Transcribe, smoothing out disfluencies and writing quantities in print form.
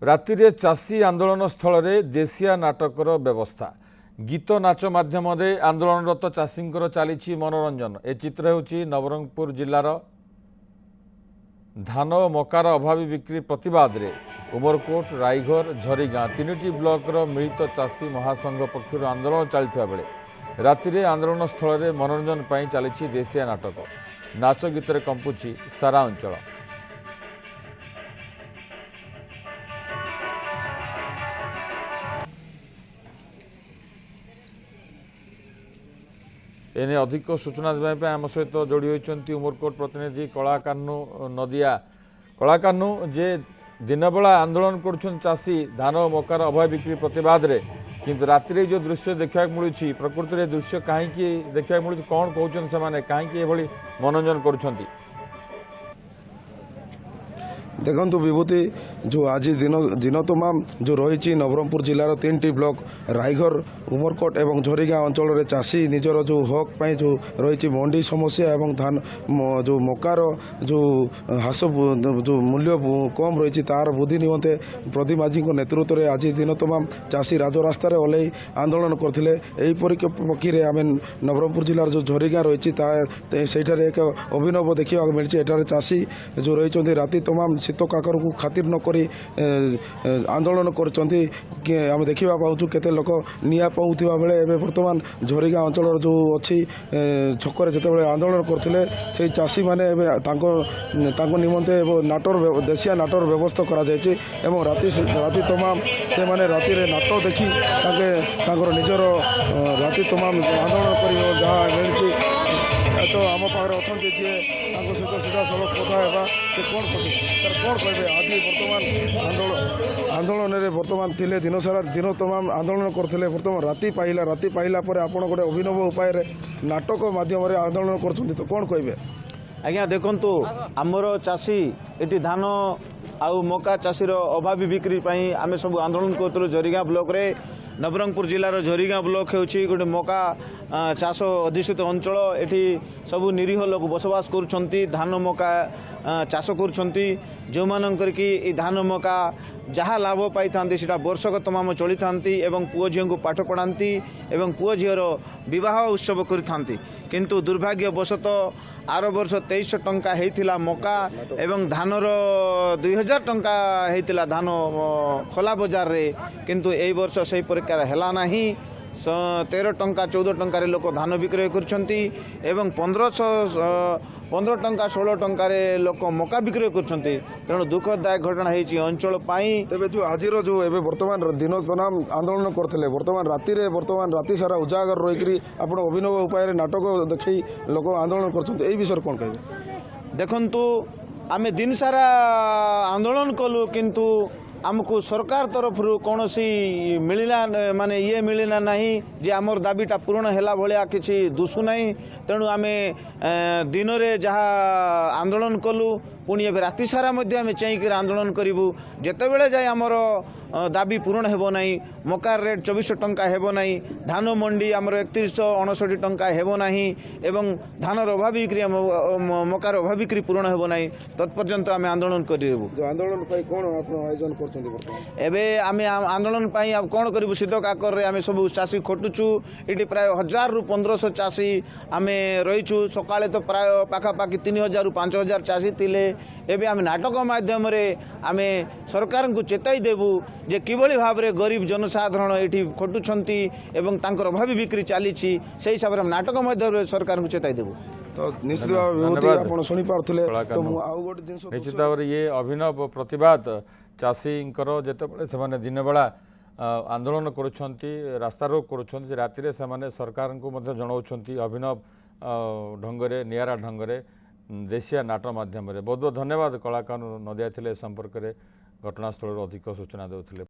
ରାତିରେ ଚାଷୀ ଆନ୍ଦୋଳନ ସ୍ଥଳରେ ଦେଶିଆ ନାଟକର ବ୍ୟବସ୍ଥା ଗୀତ ନାଚ ମାଧ୍ୟମରେ ଆନ୍ଦୋଳନରତ ଚାଷୀଙ୍କର ଚାଲିଛି ମନୋରଞ୍ଜନ। ଏ ଚିତ୍ର ହେଉଛି ନବରଙ୍ଗପୁର ଜିଲ୍ଲାର ଧାନ ଓ ମକାର ଅଭାବୀ ବିକ୍ରି ପ୍ରତିବାଦରେ ଉମରକୋଟ, ରାଇଘର, ଝରିଗାଁ ତିନିଟି ବ୍ଲକର ମିଳିତ ଚାଷୀ ମହାସଂଘ ପକ୍ଷରୁ ଆନ୍ଦୋଳନ ଚାଲିଥିବା ବେଳେ ରାତିରେ ଆନ୍ଦୋଳନ ସ୍ଥଳରେ ମନୋରଞ୍ଜନ ପାଇଁ ଚାଲିଛି ଦେଶିଆ ନାଟକ। ନାଚ ଗୀତରେ କମ୍ପୁଛି ସାରା ଅଞ୍ଚଳ। एने अधिक सूचना देवाई आम सहित जोड़ी होती उमरकोट प्रतिनिधि कलाकानु नदिया। कलाकानु जे दिन बेला आंदोलन कर चाषी धान और मकार अभाव बिक्री प्रतिवाद रे किंतु राति जो दृश्य देखा मिलूँ प्रकृति में दृश्य कहीं देखा मिलूँ कौन कहते हैं कहीं मनोरंजन कर देखु विभूति जो आज दिन तमाम जो रही नवरंगपुर जिलार 3टी ब्लॉक रायघर, उमरकोट एवं झरिगाँ अंचल में चाषी निजर जो हक पाई जो रही मंडी समस्या एवं धान जो मकार जो ह्रास जो मूल्य कम रही तार वृद्धि निमंते प्रदीप माझी नेतृत्व में आज दिन तमाम चाषी राजरास्तार ओल्लै आंदोलन करते। यही परिप्रेक्षी आम नवरंगपुर जिलार जो झरिगाँ रही सेठार एक अभिनव देखा मिली। एठार चाषी जो रही राति तमाम शीत काकर को खातिर नक आंदोलन कर देखा पाचु केते लोक निआ पाऊा बेले एवं बर्तमान झरिगाँ अंचल जो अच्छी छकर जिते आंदोलन करते से चाषी मैंने निमंते नाटर देशिया नाटर व्यवस्था कर राति तमाम से माने राति नाट देखी निजर राति तमाम आंदोलन कर जहाँ मिली। तो आम पाखे अच्छा जी सहित सीधा सड़क कथा से कौन कहे आज बर्तमान आंदोलन में बर्तमान थिले दिन सारा दिन तमाम आंदोलन करते बर्तमान राति पाइला पर आप गोटे अभिनव उपाय नाटक माध्यम आंदोलन कर तो कौन कहे आज्ञा देखु आमर चाषी ये धान आउ मका चाषीर अभावी बिक्री आम सब आंदोलन करूँ झरिगाँ ब्लॉक रे नवरंगपुर जिलार झरिगाँ ब्लॉक होची गोटे मका चाष अधिष्ठित अंचल। एठी सबू निरीह लोक बसवास करुछंती धान मका चाष करुछंती जो मानकर कि धान मका जहाँ लाभ पाई थांती सेटा वर्षक तमाम चली थांती एवं पुओ झील को पाठ पढ़ाती एवं पुओ झीर विवाह उत्सव करिथांती। किंतु दुर्भाग्यवशतः आर वर्ष 2300 टंका होइथिला मका एवं धानर 2000 टंका होइथिला धान खोला बजार रे किंतु एई वर्ष सही प्रकार हैला नाही। 13 टंका 14 टंकार लोक धान विक्रय करछंती एवं 15 टंका 16 टंकार लोक मका विक्रय करछंती। तेणु दुखदायक घटना होइछि अंचल पाई। तेबे जो आज जो एबे वर्तमान दिन तमाम आंदोलन करथिले वर्तमान राति सारा उजागर रही आपण अभिनव उपाय नाटक देखै लोक आंदोलन करछंती एई विषय कोन कहबे। देखंतु आमे दिन सारा आंदोलन कलु किंतु आमको सरकार तरफ कौन सी मिलना माने ये मिलना नहीं जे आमर दाबीटा पूर्ण हैला भलिया किछि दुसु नहीं। तेणु आमे दिन रे जहाँ आंदोलन कलु पुणी ए राति सारा आम चाहकर आंदोलन करूँ जितेबले जाए आमर दाबी पूरण हेब ना। मकार रेट 2400 टंका हेब ना, धान मंडी आमर 3159 टंका हेब ना एवं धानर अभाव बिक्री मकार अभाव बिक्री पूरण हेब ना तत्पर्यंत आम आंदोलन करूँ। आंदोलन कौन आयोजन कर आम आंदोलन कौन करूँ शीत काकर आम सब चाषी खटुचु। ये प्राय 1000 ରୁ 1500 चाषी आम रहीचु। सकाले तो प्राय पाखापाखि 3000 ରୁ 5000 चाषी थिले। एबे आम नाटक माध्यम आम सरकार को चेताई देबू जे किभली भाव में गरीब जनसाधारण ये खटुंट एवं तांकर अभावी बिक्री चली से हिसाब से नाटक माध्यम सरकार को चेताई देबू। तो निश्चित निश्चित भाव में ये अभिनव प्रतिवाद चाषी जिते से दिन बेला आंदोलन करुँच रास्ता रोक करुँच राति से सरकार को जनाऊँ अभिनव ढंगरे निरा ढंगरे देशिया नाट माध्यम बहुत बहुत धन्यवाद कलाकार नदिया थे संपर्क में घटनास्थल अधिक सूचना देते।